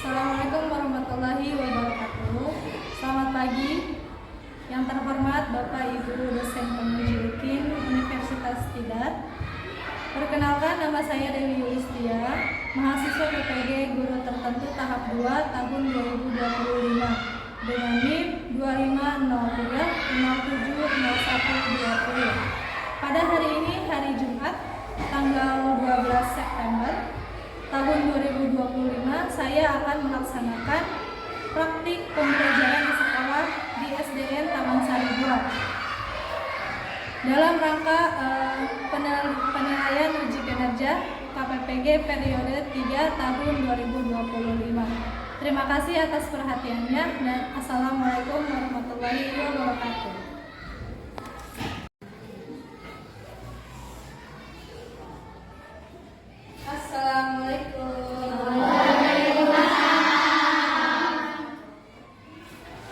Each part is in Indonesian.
Assalamualaikum warahmatullahi wabarakatuh. Selamat pagi. Yang terhormat Bapak Ibu dosen penunjuk Universitas Tidar. Perkenalkan, nama saya Dewi Yulistia, mahasiswa PPG Guru Tertentu tahap 2 tahun 2025 dengan NIM 2503070120. Pada hari ini, hari Jumat, tanggal 12 September tahun 2025, saya akan melaksanakan praktik pembelajaran di sekolah di SDN Taman Sari 2 dalam rangka penilaian uji kinerja KPPG periode 3 tahun 2025. Terima kasih atas perhatiannya dan Assalamualaikum warahmatullahi wabarakatuh. Assalamualaikum.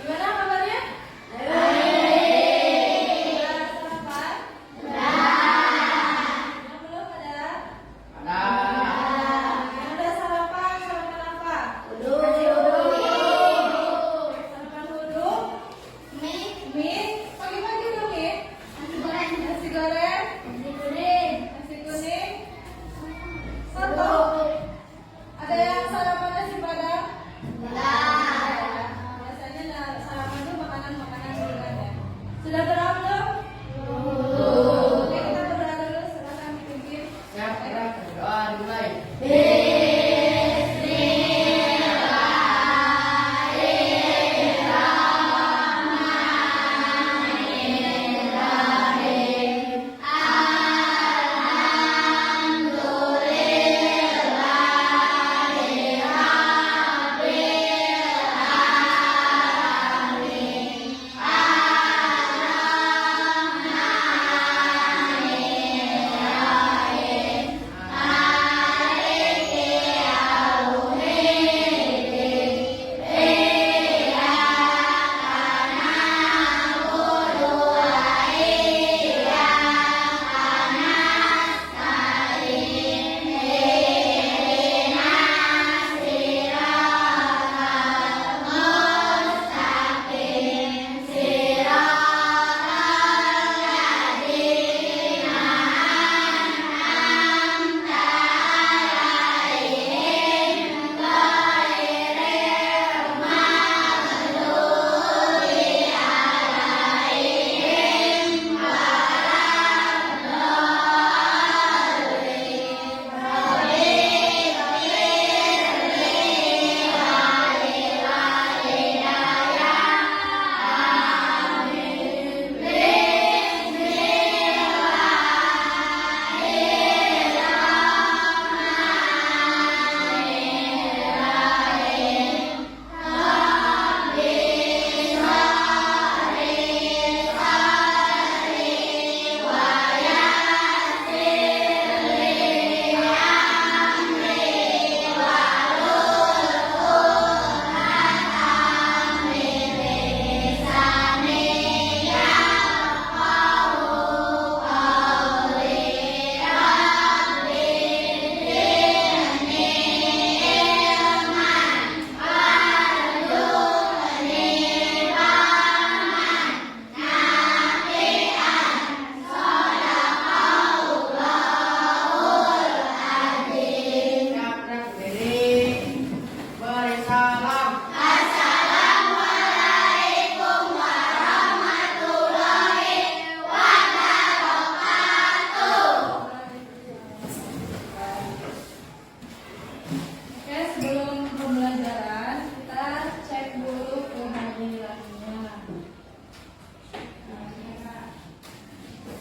Gimana kabarnya? Sudah berapa belum? Oke, kita berdoa dulu, silakan dipimpin. Siap, kita berdoa mulai.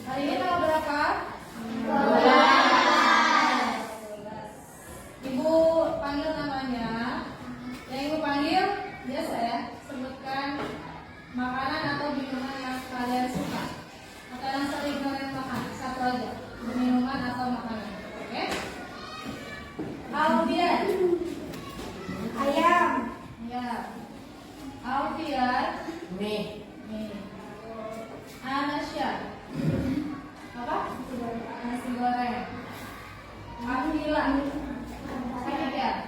Hari ini tanggal berapa? 12. Ibu panggil namanya. Yang ibu panggil biasa ya. Sebutkan makanan atau minuman yang kalian suka. Makanan sering kalian makan. Satu aja. Minuman atau makanan. Oke? Alfian. Ayam. Ya. Alfian. Mie. Anasya. Apa? Nasi goreng. Aku bilang. Sakit ya?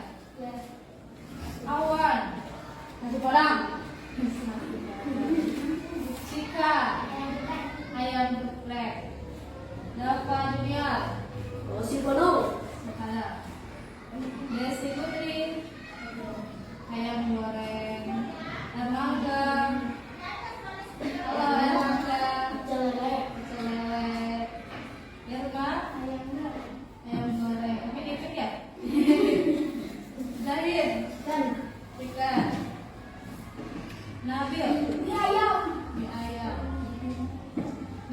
Nasi Padang. Cika. Ayam geprek. Dava Junior. Nasi Padang. Salah. Desi Putri. Ayam goreng. Erlangga. Halo Erlangga. Pecel lele. Irma. Ayam goreng. Tapi dikit ya? Zahid. Rika. Nabil. Mie ayam.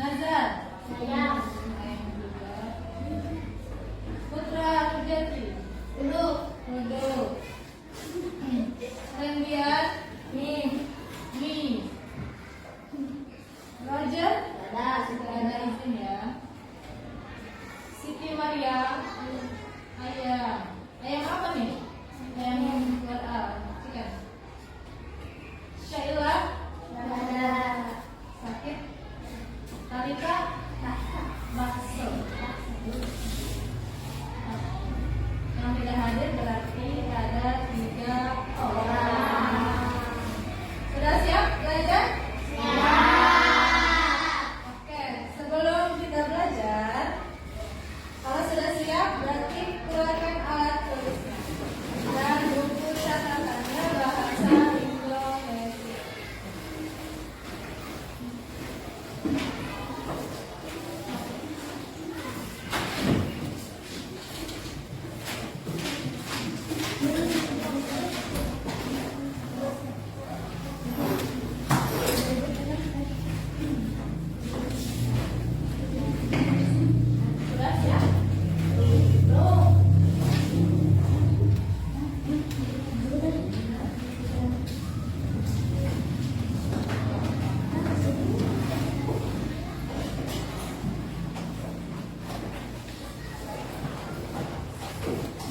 Nazar. Ayam juga. Putra Rujati. Uduk. Rendian. Mie. Roger. Ada izin ya. Siti Maria. Ayam. Ayam apa nih? Ayam buat chicken. Syaila. Sakit. Talita. Bakso. Yang tidak hadir berarti ada 3 orang. Sudah siap belajar? Oke, sebelum kita belajar, kalau sudah siap berarti keluarkan alat tulisnya dan buku catatannya bahasa Indonesia. Sudah siap?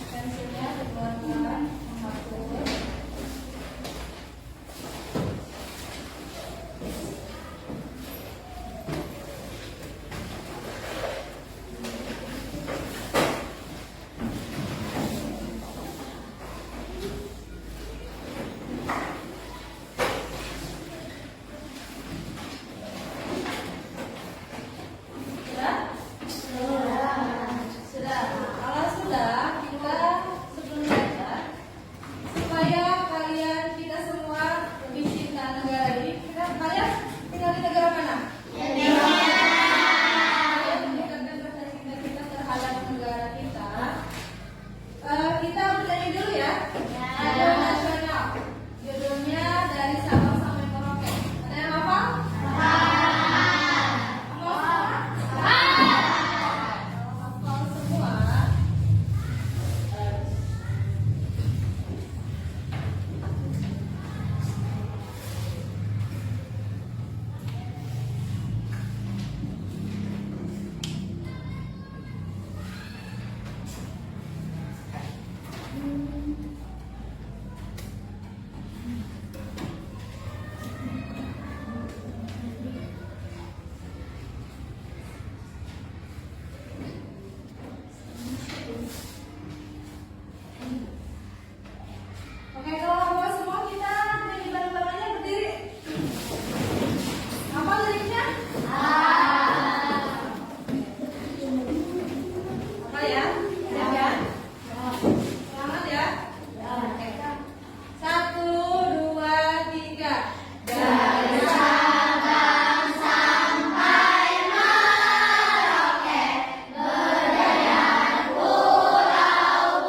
Pensilnya dikeluarkan, menghapus. Sudah? Kalau sudah, kita sebelum belajar, supaya kalian kita semua lebih cinta negara ini, kalian tinggal di negara mana? Kalian meningkatkan rasa cinta kita terhadap negara kita. Kita bernyanyi dulu ya. Lagu nasional. Judulnya Dari Sabang Sampai Merauke. Ada yang hafal? Hafal semua. Oke, kalau hafal semua kita nyanyi bareng-bareng aja berdiri. Apa liriknya? Apa ya? Siap ya? Selamat ya? Oke. 1, 2, 3. Dari Sabang sampai Merauke, berjaya pulau-pulau,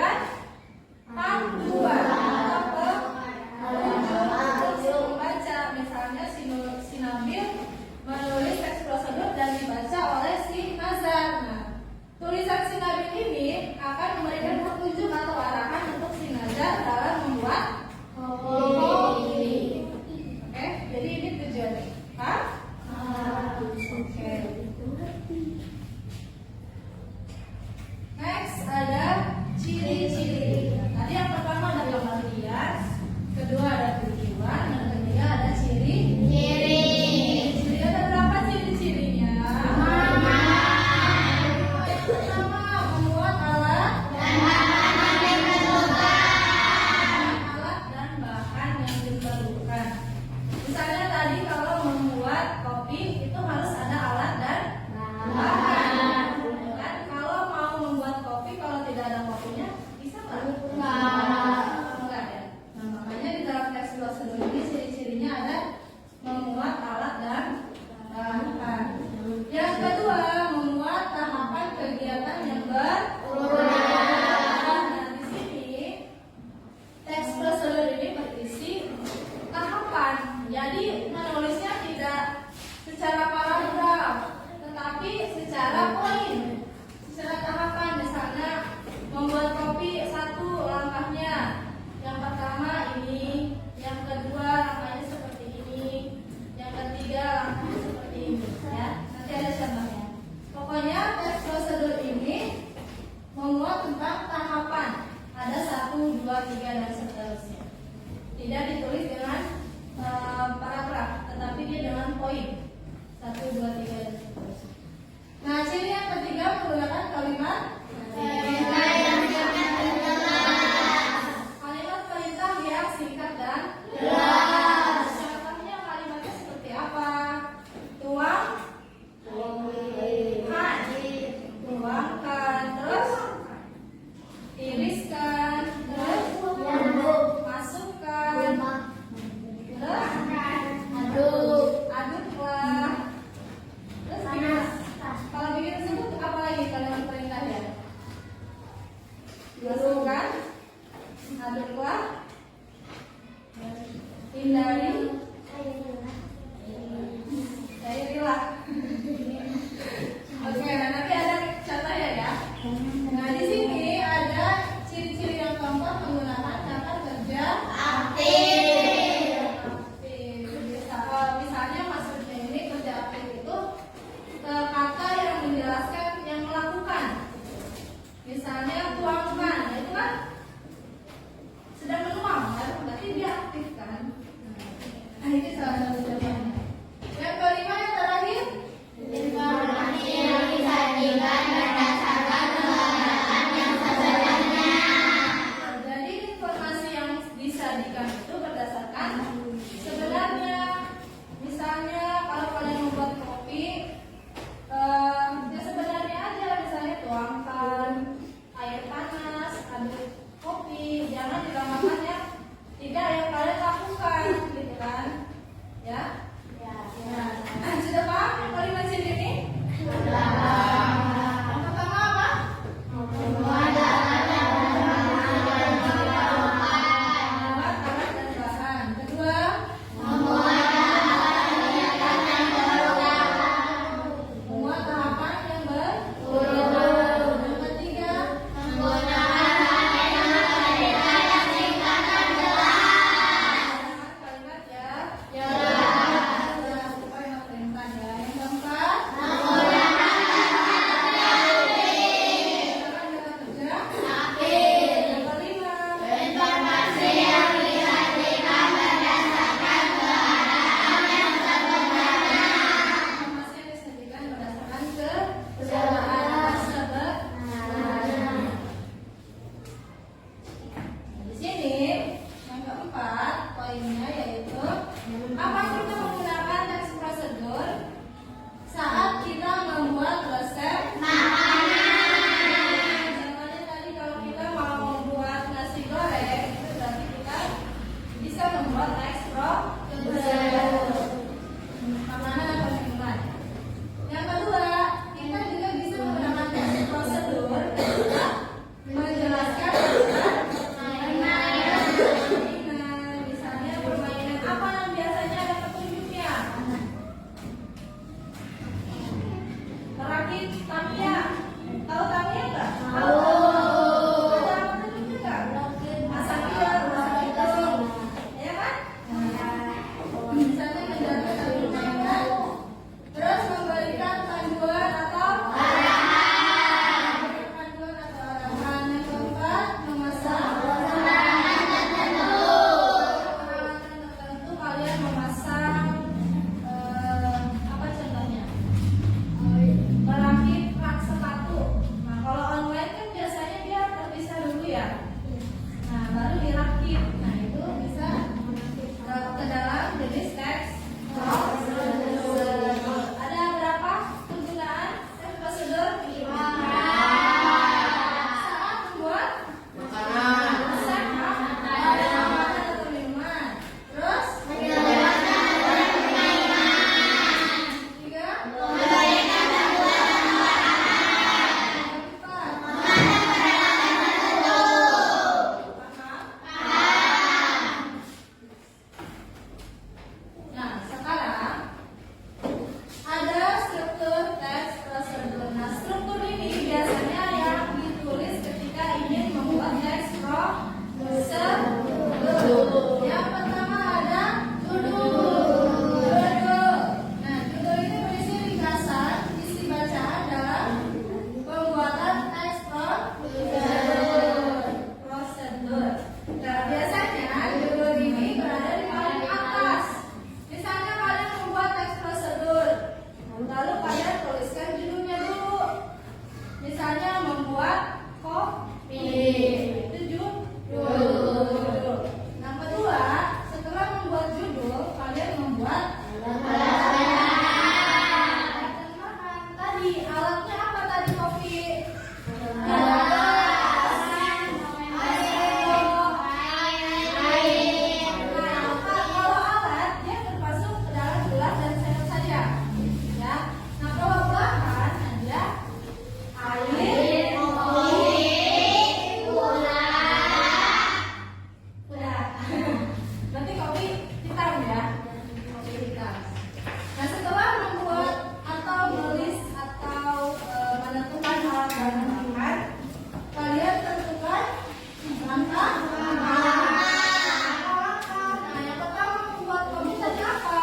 kemudian panduan atau petunjuk membaca. Misalnya si Nabil menulis teks prosedur dan dibaca oleh si Nazar. Nah, tulisan si Nabil ini akan memberikan petunjuk atau arahan untuk si Nazar dalam membuat kopi. Oke, jadi ini tujuannya. Hah? Oke. Next ada ciri-ciri. Tadi yang pertama ada gambar hias, kedua ada tujuan, dan ketiga ada ciri-ciri. Jadi ada berapa ciri-cirinya? Yang pertama membuat alat dan bahan yang diperlukan. Misalnya tadi kalau membuat kopi itu harus ada alat dan bahan. Dan kalau mau membuat kopi, kalau tidak ada kopinya bisa nggak? Enggak ya. Nah, makanya di dalam teks prosedur ini ciri-cirinya ada memuat alat dan bahan. Yang kedua, memuat tahapan kegiatan yang berulang. Nah, di sini teks prosedur ini berisi tahapan. Jadi menulisnya tidak secara paragraf, tetapi secara poin, secara tahapan. Misalnya membuat kopi satu langkahnya. Yang pertama ini, yang kedua langkahnya seperti ini, yang ketiga langkahnya seperti ini. Ya, nanti ada contohnya. Pokoknya teks prosedur ini memuat tentang tahapan. Ada 1, 2, 3 dan seterusnya. Tidak ditulis dengan paragraf, tetapi dia dengan poin. 1, 2, 3 dan seterusnya. Nah, ciri yang ketiga menggunakan kalimat kalimat perintah yang singkat dan jelas. Contohnya kalimatnya seperti apa? Tuang, tuangkan, terus tiriskan, terus masukkan, terus aduklah. Terus gimana? Kalau bikin tersebut apa lagi kalimat perintahnya? Masukkan, aduklah, hindari, cairilah. Oke, nah nanti ada contohnya ya. Nah, di sini ada ciri-ciri yang keempat menggunakan kata kerja aktif. Misalnya maksudnya ini kerja aktif itu kata yang menjelaskan yang melakukan. Misalnya tuangkan, itu kan sedang menuang kan, berarti dia aktif kan. Nah, ini salah satu contohnya. Yang kelima yang terakhir, informasi yang disajikan berdasarkan keadaan yang sebenarnya. Jadi informasi yang disajikan itu berdasarkan sebenarnya. Misalnya kalau kalian membuat kopi, ya sebenarnya aja, misalnya tuangkan air panas, aduk kopi, jangan dilamakan ya tidak yang kalian lakukan, gitu kan? Ya. Sudah paham yang kalimat ciri ini? Sudah. Yang pertama apa? Membuat alat dan bahan. Kedua, membuat tahapan yang berulang. Yang ketiga, menggunakan kalimat ya jelas. Yang keempat, menggunakan baru dirakit. Nah, itu bisa ke dalam jenis teks prosedur. Ada berapa penggunaan teks prosedur? 5. Saat membuat makanan. Saat makanan atau minuman. Terus? Nah, sekarang ada struktur teks prosedur. Nah, struktur ini biasanya yang ditulis ketika ingin membuat teks prosedur. Yang pertama ada judul. Nah, judul ini berisi ringkasan isi bacaan dalam pembuatan teks prosedur. Nah, biasanya judul ini berada di paling atas. Misalnya kalian membuat teks prosedur, lalu kalian tuliskan judulnya dulu. Misalnya membuat kopi, itu judul. Yang kedua, setelah membuat judul, kalian membuat alat makan. Tadi alatnya apa tadi kopi? Kalau alat dia termasuk ke dalam gelas dan sendok saja, ya. Nah, kalau bahan ada air, gula. Nanti kopi hitam ya, kopi hitam. Nah, setelah membuat atau menulis atau menentukan alat bahan makan, kalian tentukan langkah. Nah, yang pertama membuat kopi tadi apa?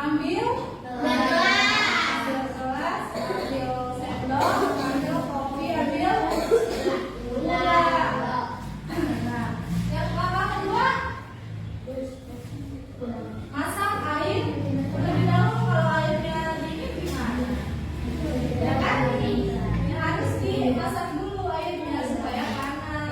Ambil gelas, ambil sendok, ambil kopi, ambil gula. Nah, yang langkah kedua, masak air terlebih dahulu. Kalau airnya dingin gimana? Ya kan? Ya, harus dimasak dulu airnya supaya panas.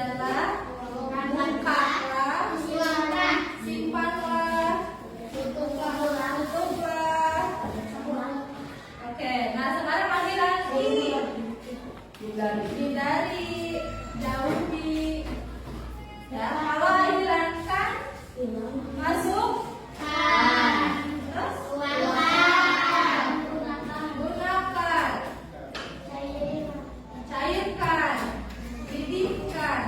tidaklah, bukalah, simpanlah, tutuplah. Oke, nah sekarang panggilan hindari, jauhi. Ya, kalau hilangkan, masuk. Terus gunakan, cairkan, didihkan.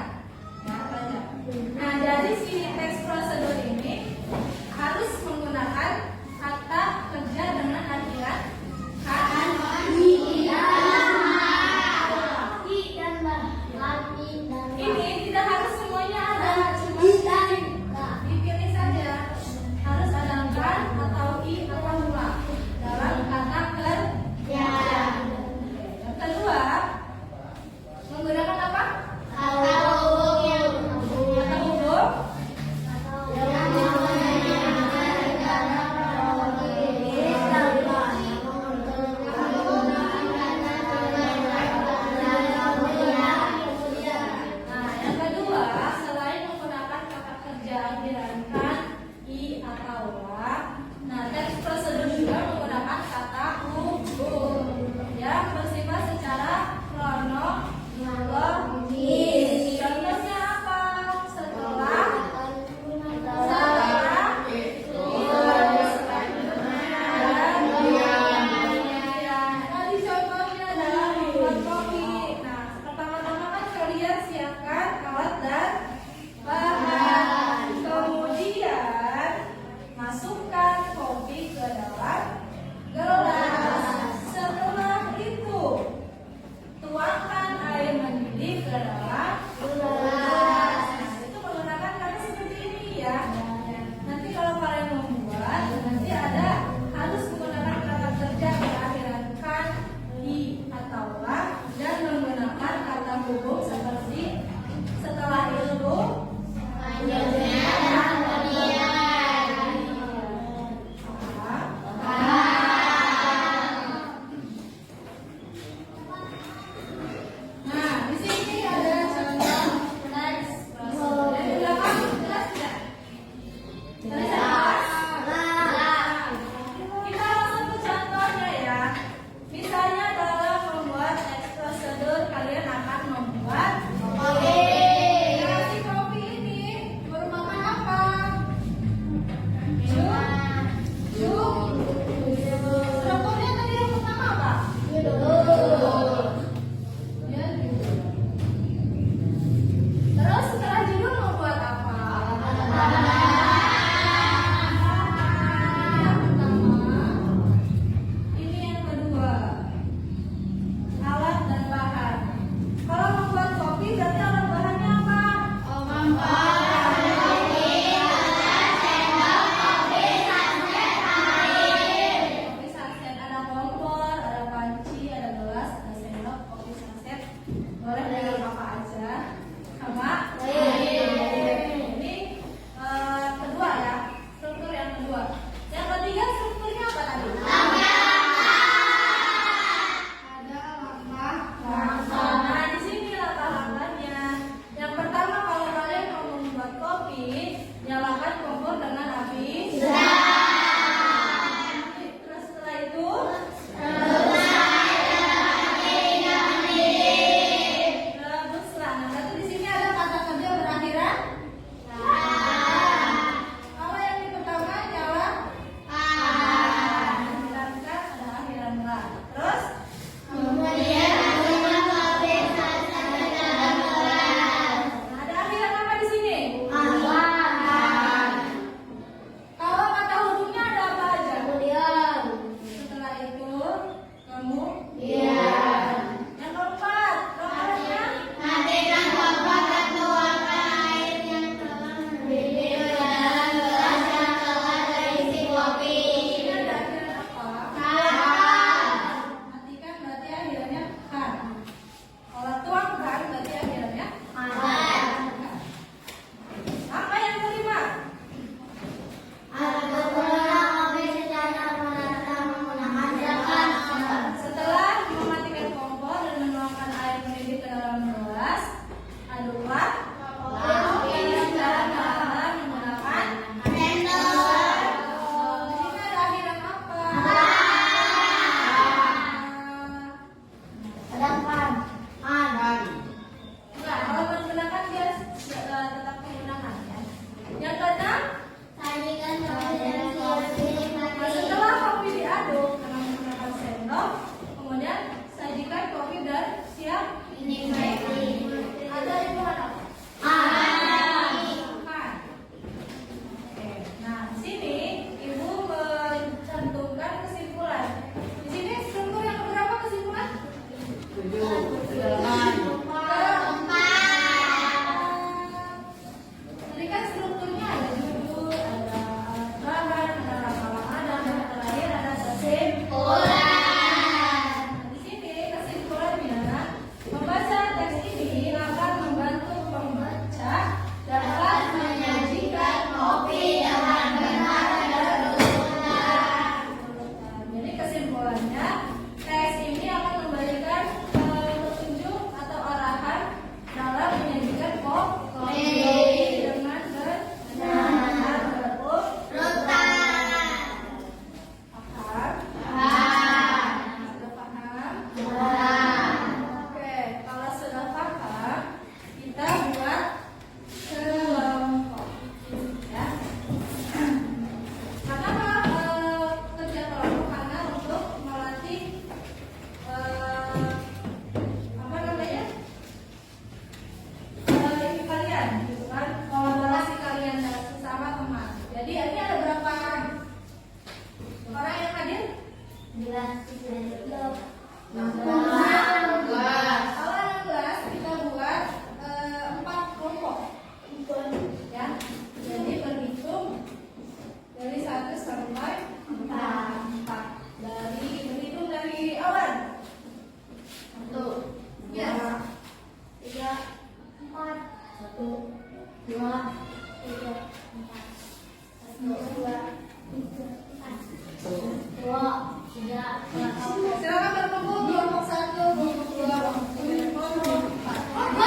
Silakan berkumpul kelompok 1, kelompok 2, kelompok 3, kelompok 4.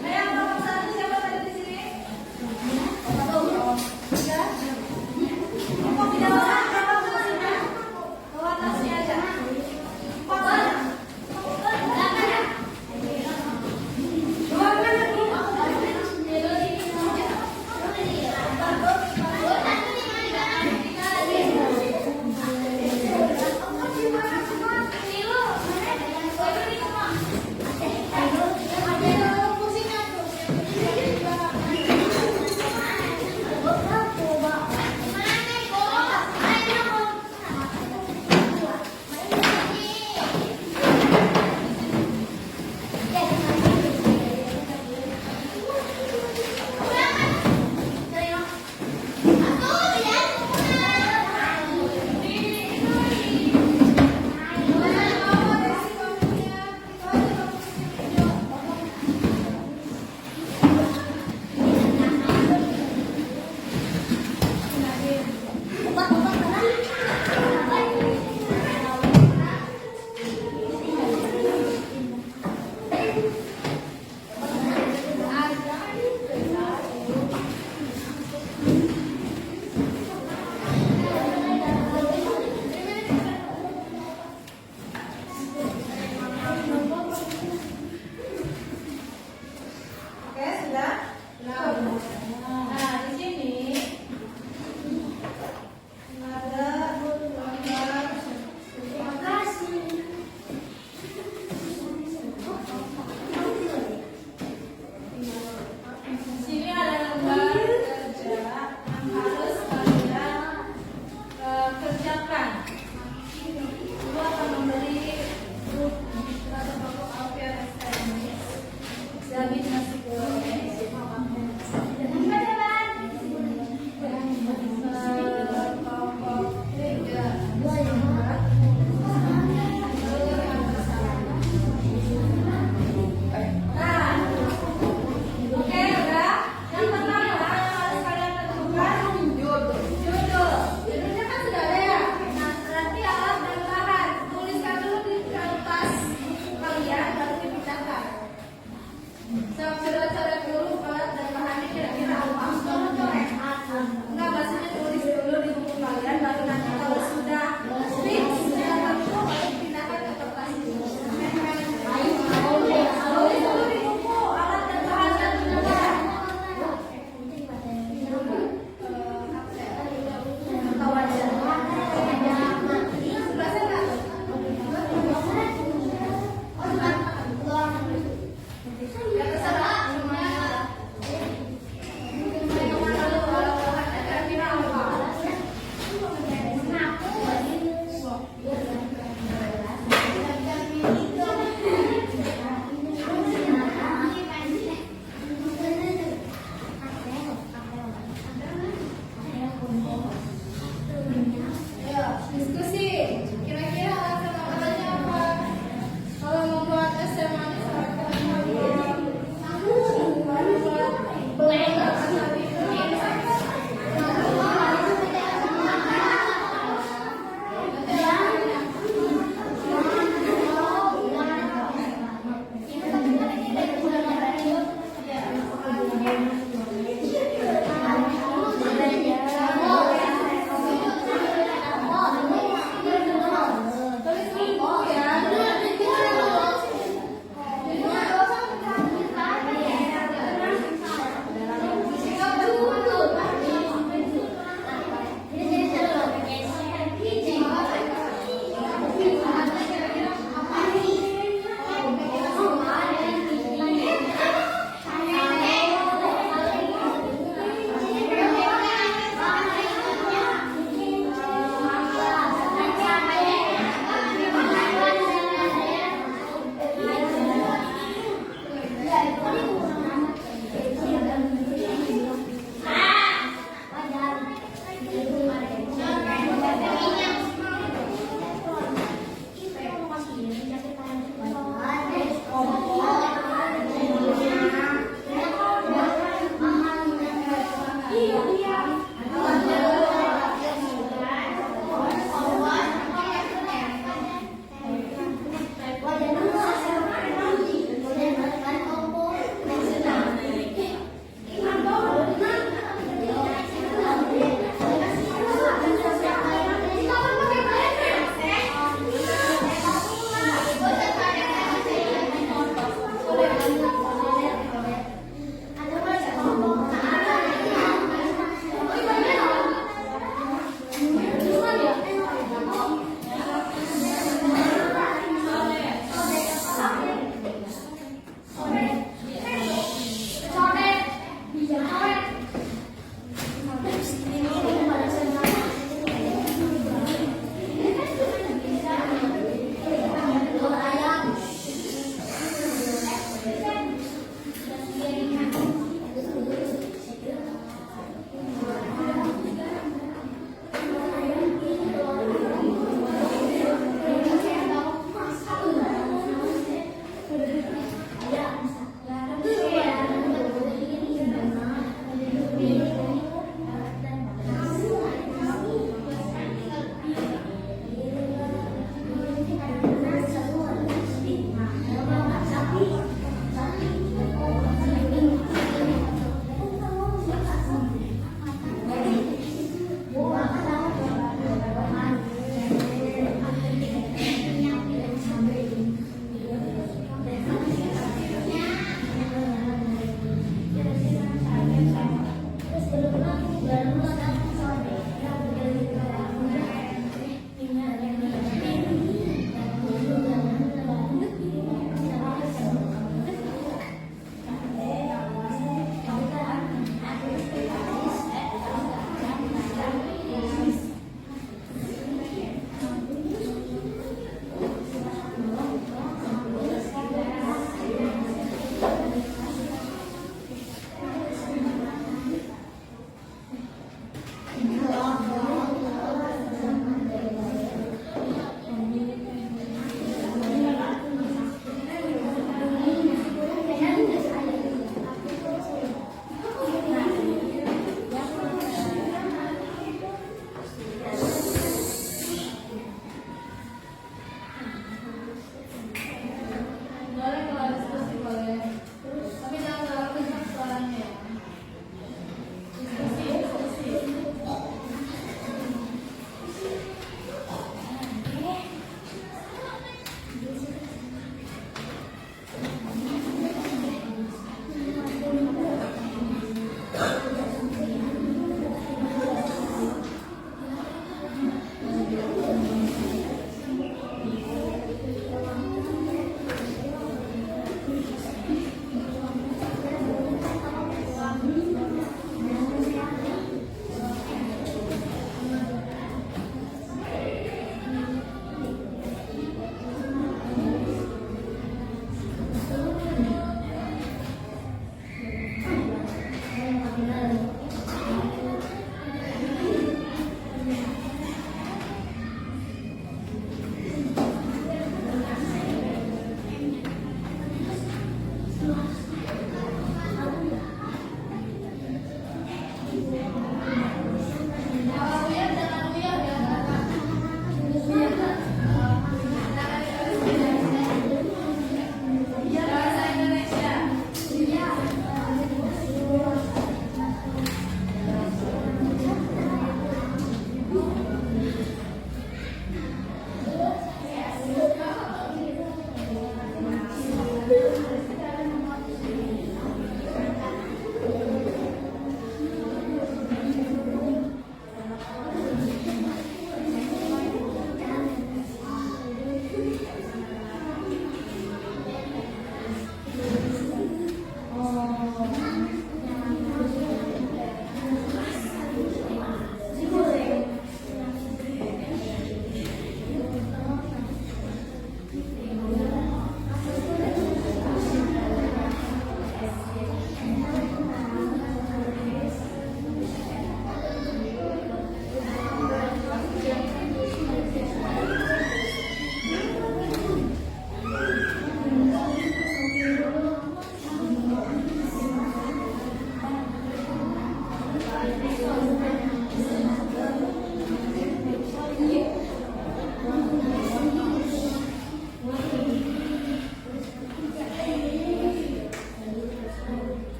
Ayo kelompok 1 siapa tadi di sini? Kelompok 3 orang berapa kursinya? Bawa tasnya aja. 4 orang. Oke, sudah? Nah, di sini ada gambar. Di sini ada lembar kerja yang harus kalian kerjakan. Ibu akan memberi grup atau kelompok Alfian SKM Zabit nasi goreng. Kelompok 3 Nah, oke udah. Yang pertama yang harus kalian tentukan judul. Judulnya kan sudah ada ya. Nah, nanti alat dan bahan tuliskan dulu di kertas kalian baru dipindahkan. Sudah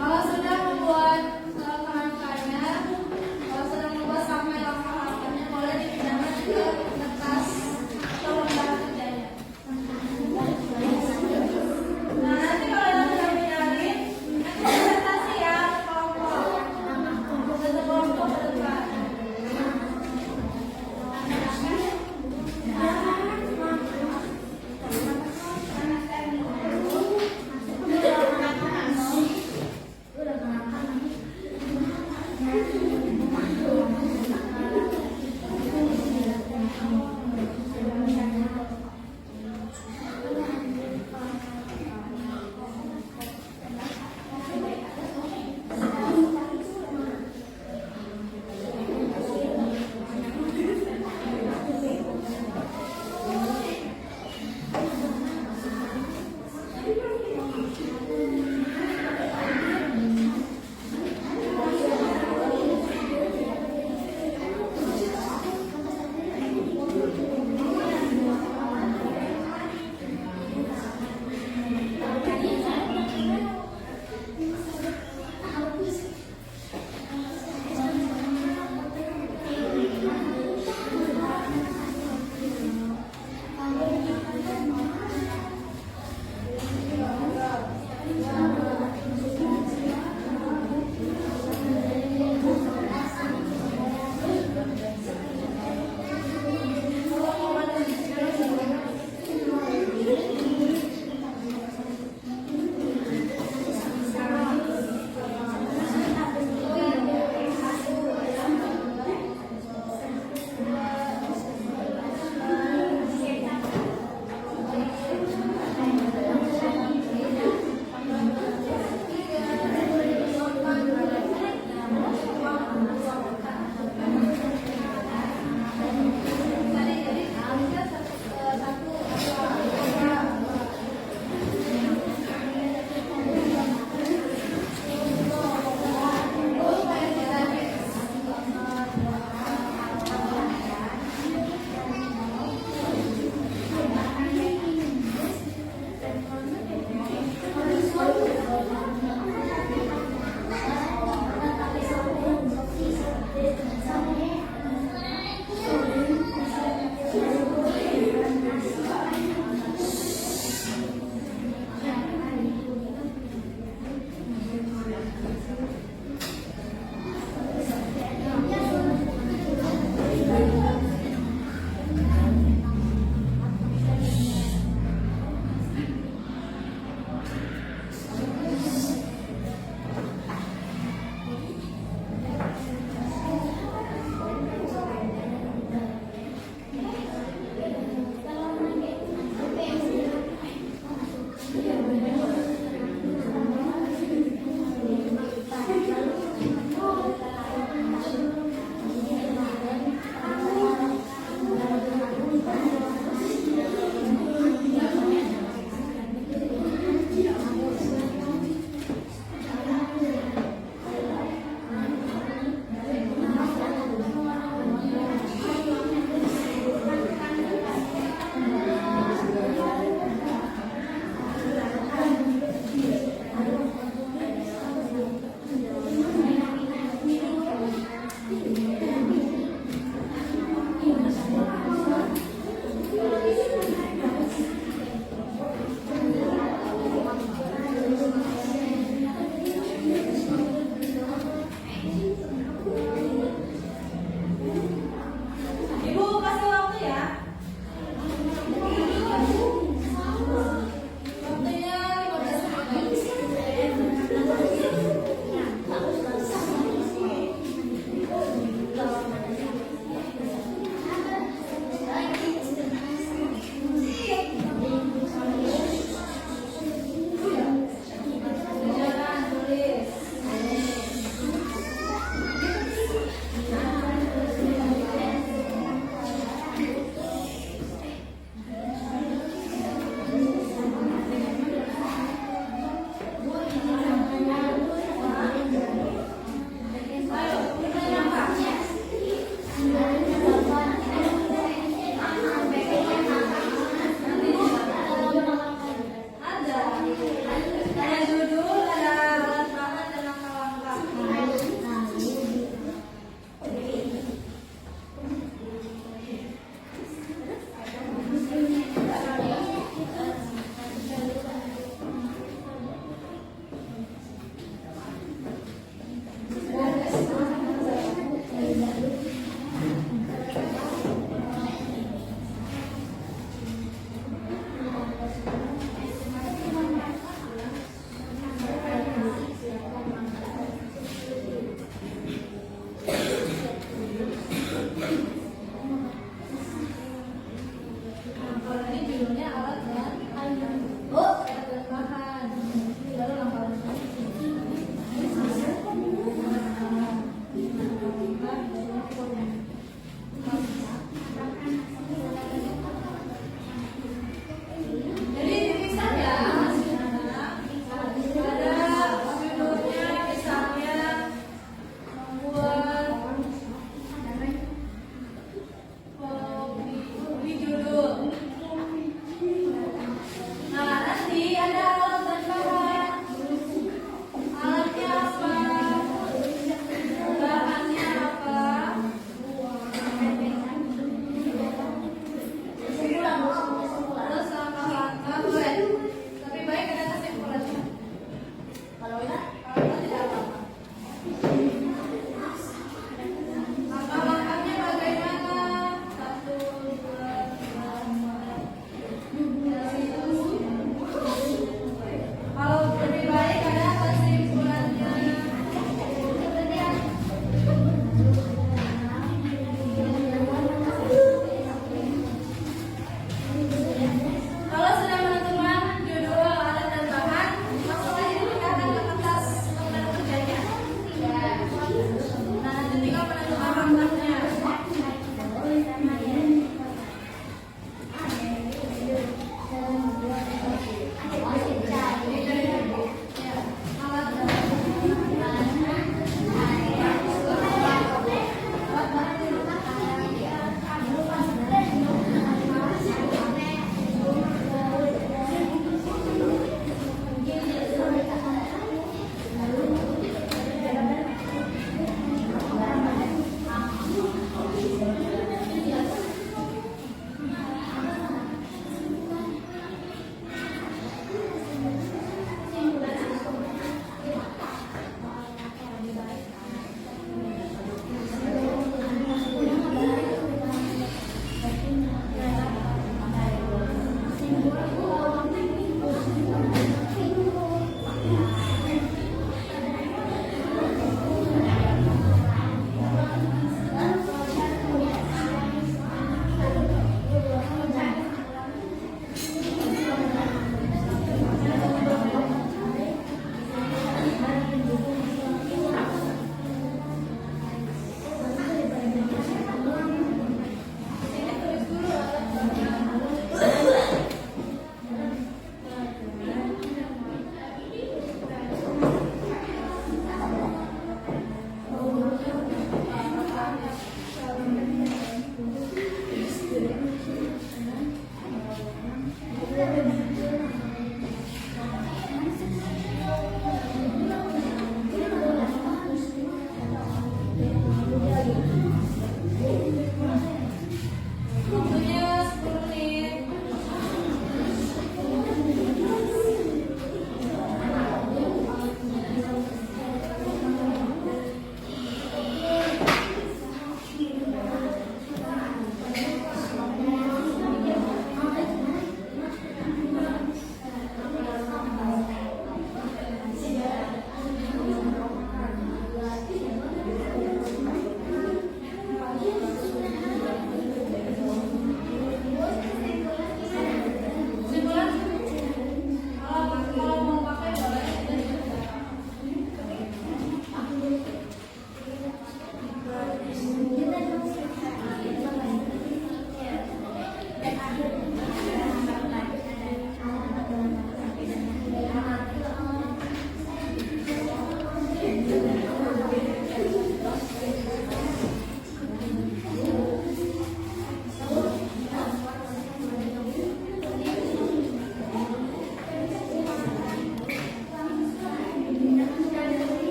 Kalau sudah membuat kerangkanya, kalau sudah membuat sampai langkah-langkahnya, boleh dipindahkan ke kertas atau lembar kerjanya. Nah, nanti kalau yang sudah pindahin, nanti presentasi ya ke kelompok. Satu kelompok ke depan.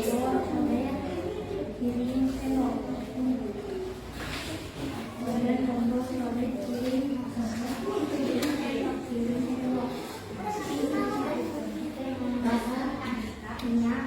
telur, piring, sendok. Badan kompos, robek, piring, piring, sendok. Basah, minyak,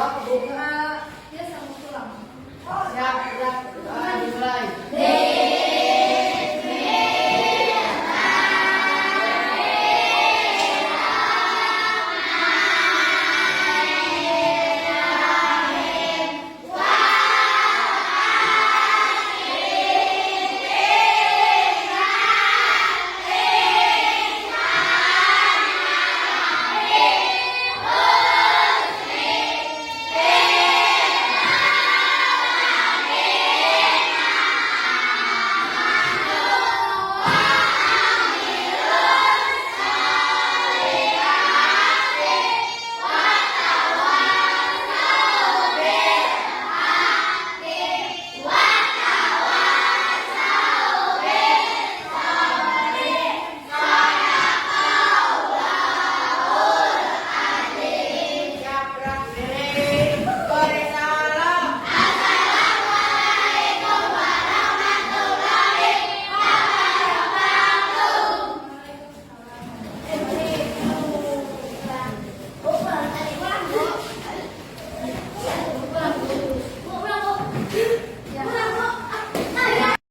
Biasa mau pulang. Ya,